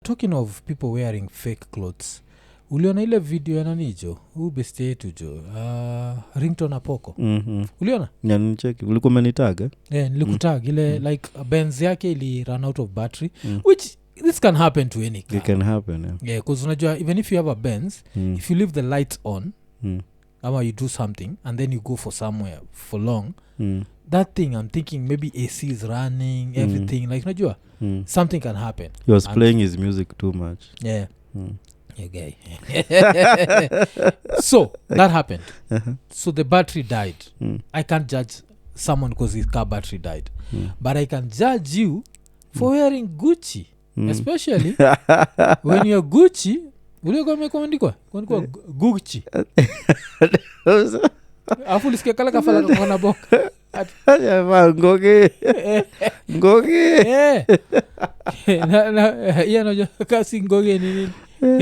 talking of people wearing fake clothes, uliona ile video ya nanijo beste yetu jo Ringtone Apoko? Uliona? Nicheki ulikuwa umenitag nilikutag ile like Benz yake ili run out of battery, which this can happen to any car. It can happen, yeah, because unajua even if you have a Benz, if you leave the lights on ama you do something and then you go for somewhere for long, that thing I'm thinking maybe AC is running, everything like unajua something can happen. He was playing his music too much. Yeah. You gay. So that happened. So the battery died. I can't judge someone because his car battery died, but I can judge you for wearing Gucci, especially when you're Gucci. Ulikuwa umeandikwa Gucci. Afu lisikia kala kafala kwa boka. Ya ngoge. Ngoge. Na ya no kasi ngoge nini?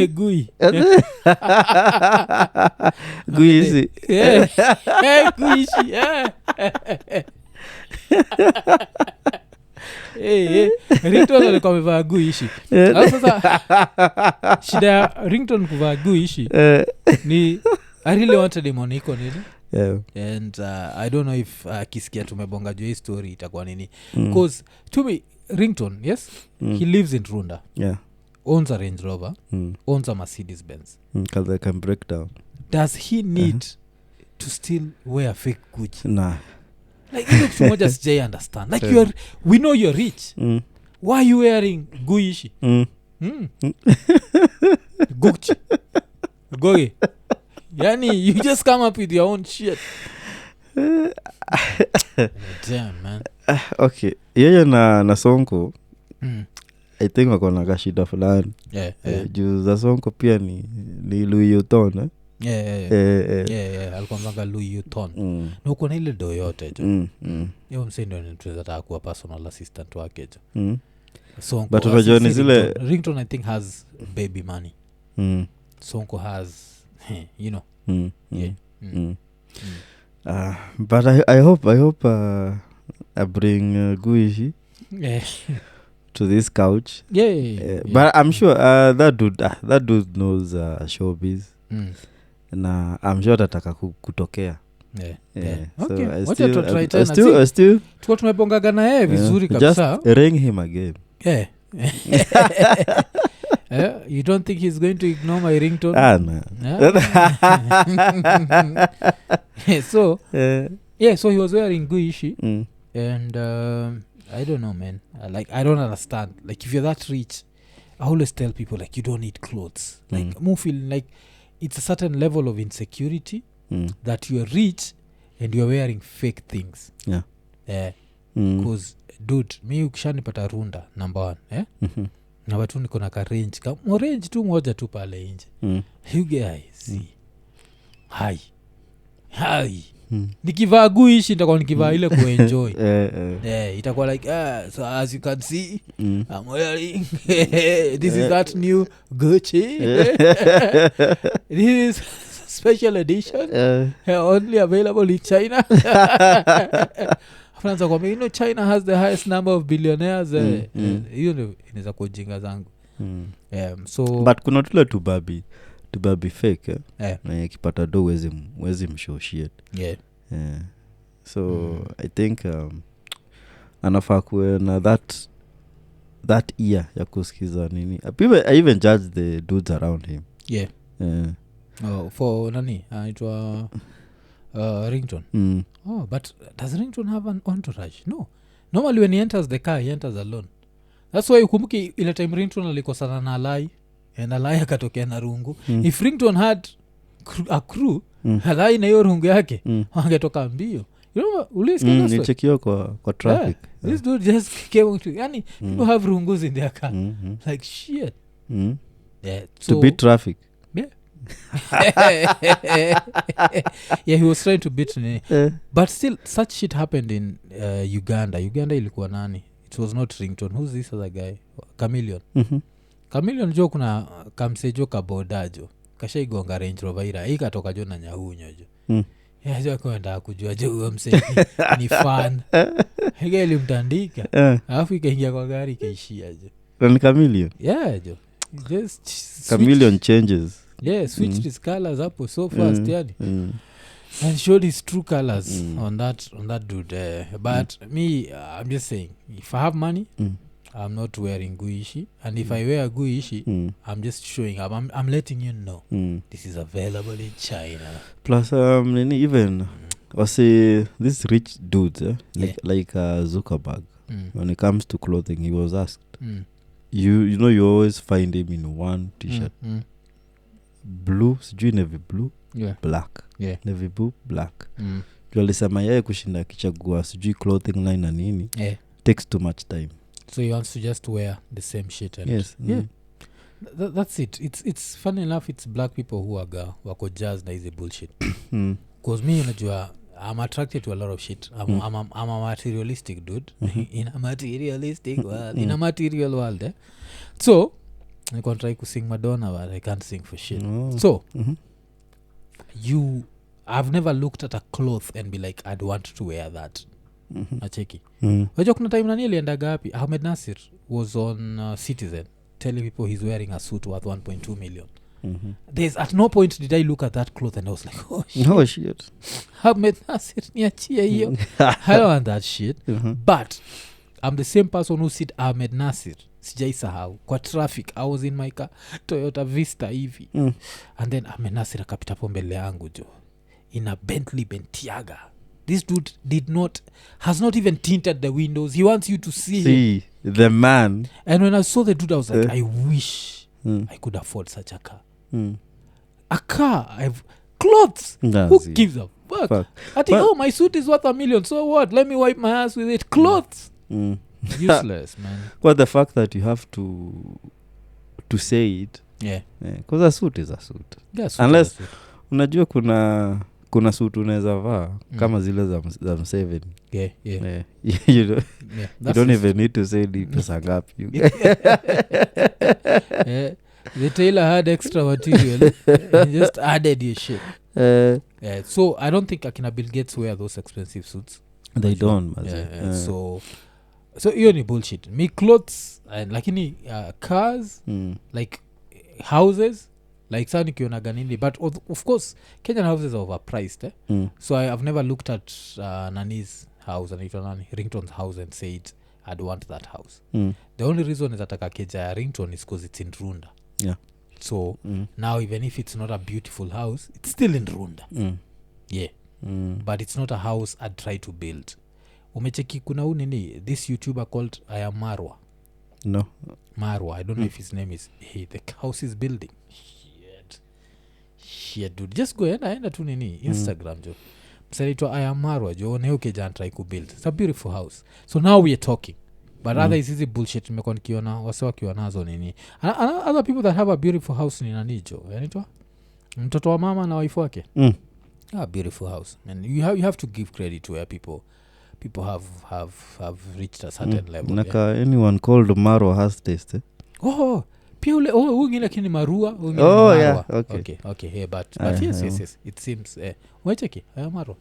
Gui. Guisi. Guisi. Ringtone alikuwa amevaa guishi. Sasa shida ya Ringtone kuvaa guishi ni I really wanted him on Iko Nini. Yeah. And I don't know if kisikia tumebonga juu hii story itakuwa nini. Because to me Ringtone, yes, he lives in Runda. Yeah. Owns a Range Rover, owns a Mercedes Benz. Because they can break down. Does he need to still wear fake Gucci? Nah. Like you know, moja sijai understand. Like we know you're rich. Why are you wearing Gucci? Gucci. Goge. Yani, you just come up with your own shit. Damn, man. Okay. Yeye na Sonko. I think wako na kashida fulani. Yeah. Juu za Sonko pia ni Louis Vuitton. Yeah. Alikuwa mvanga Louis Vuitton. Na uko na ile do yote jo. Yo msendo ni tuweza taka kuwa personal assistant wake jo. Sonko. But unajua ni zile Ringtone I think has baby money. Sonko has you know. Yeah. But I hope I bring Guishi to this couch. Yeah. But I'm sure that dude knows showbiz. Na I'm sure atataka kutokea. Yeah. Okay. So I still tuko tumebongaga na yeye vizuri kabisa. Just ring him again. Yeah. You don't think he's going to ignore my ringtone? No. So so he was wearing Guishi and I don't know, man. I don't understand. Like if you're that rich, I always tell people like you don't need clothes. Like more feel like it's a certain level of insecurity that you're rich and you're wearing fake things. Yeah. Because dude, mi ukishanipata Runda number 1, na watu niko na ka range kama range tu moja tu pale nje. You guys hi nikivaa Guishi nitakuwa nikivaa ile kuenjoy. Itakuwa like so as you can see I'm wearing this is that new Gucci. This is special edition only available in China. Franza kwa you know China has the highest number of billionaires. Hiyo ndio inaweza kujinga zangu. So but kuna tule tu babi fake na kipata do wezi mshoshit. So I think anafaa kuwe na that ear ya kusikiza nini. I even judge the dudes around him. For nani anaitwa Ringtone. But does Ringtone have an entourage? No. Normally when he enters the car, he enters alone. That's why ukumbuki ile time Ringtone alikosana na Alai and Alai akatokea na rungu. If Ringtone had a crew, Alai na hiyo rungu yake wangetoka mbio. You know, ulisikia ni chekio kwa traffic. This dude just came to yani people have rungus in their car. Like shit. To beat traffic. He was trying to beat me. But still such shit happened in Uganda ilikuwa nani? It was not Ringtone. Who's this other guy? Chameleon. Chameleon jo kuna kamsejo kabodajo kashaigonga Range Rover ira ikatoka jo na nyahunyo jo. Jo kwenda kujua jo huyo msee ni fan. Hige ilimtandika alafu ikaingia kwa gari ikaishia jo. Ni Chameleon? Yeah jo. just chameleon changes switched his colors hapo so fast yani and showed his true colors on that dude but me I'm just saying if I have money I'm not wearing guishi and if I wear guishi I'm just showing up I'm letting you know this is available in China plus even wase this rich dudes like Zuckerberg when it comes to clothing he was asked you know you always find him in one t-shirt blue sijui navy blue black navy blue black juu alisema yeye kushinda kichagua sijui clothing line na nini takes too much time so he wants to just wear the same shit and yes that's it it's funny enough it's black people who wako jazz na hizi bullshit because me unajua I'm attracted to a lot of shit I'm a materialistic dude in a materialistic world in a material world so I can try to sing Madonna but I can't sing for shit so I've never looked at a cloth and be like I'd want to wear that nacheki wajua kuna time nani alienda gapi Ahmed Nasir was on Citizen telling people he's wearing a suit worth 1.2 million there's at no point did I look at that cloth and I was like oh shit Ahmed Nasir niachie hiyo I don't want that shit but I'm the same person who said Ahmed Nasir sijaisahau kwa traffic I was in my car Toyota Vista hivi and then Ahmed Nasir akapita po mbele yangu jo in a Bentley Bentiaga this dude has not even tinted the windows he wants you to see the man and when I saw the dude I was like I wish I could afford such a car a car I've clothes who gives a fuck. I think my suit is worth $1 million so what let me wipe my ass with it clothes useless man but the fact that you have to say it because a suit is a suit unless unajua kuna suit unaweza vaa kama zile za Mseveni you don't even need to say ni pesa ngapi the tailor had extra material and just added your shit so I don't think akina Bill Gates wear those expensive suits they don't so hiyo ni bullshit me clothes and lakini cars like houses like sana nikionaga nini but of course Kenyan houses are overpriced so I've never looked at Nani's house anaitwa nani Ringtone's house and said I'd want that house the only reason is ataka keja ya Ringtone is because it's in Runda so now even if it's not a beautiful house it's still in Runda but it's not a house I'd try to build umecheki kuna nini this YouTuber called I am Marwa I don't know if his name is the house is building shit dude just go enda tu nini Instagram jo msanaitwa I am Marwa jo neo kejan try to build it's a beautiful house so now we are talking but other is easy bullshit nimekuwa nikiona wase wakiwa nazo nini other people that have a beautiful house ni nani jo anaitwa mtoto wa mama na wife wake a beautiful house and you have to give credit to where people have reached a certain level naka anyone called Maro has taste pia ule wengine lakini Marua wengine Marua okay but yes it seems wacheki Maro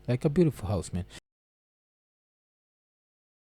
like a beautiful house man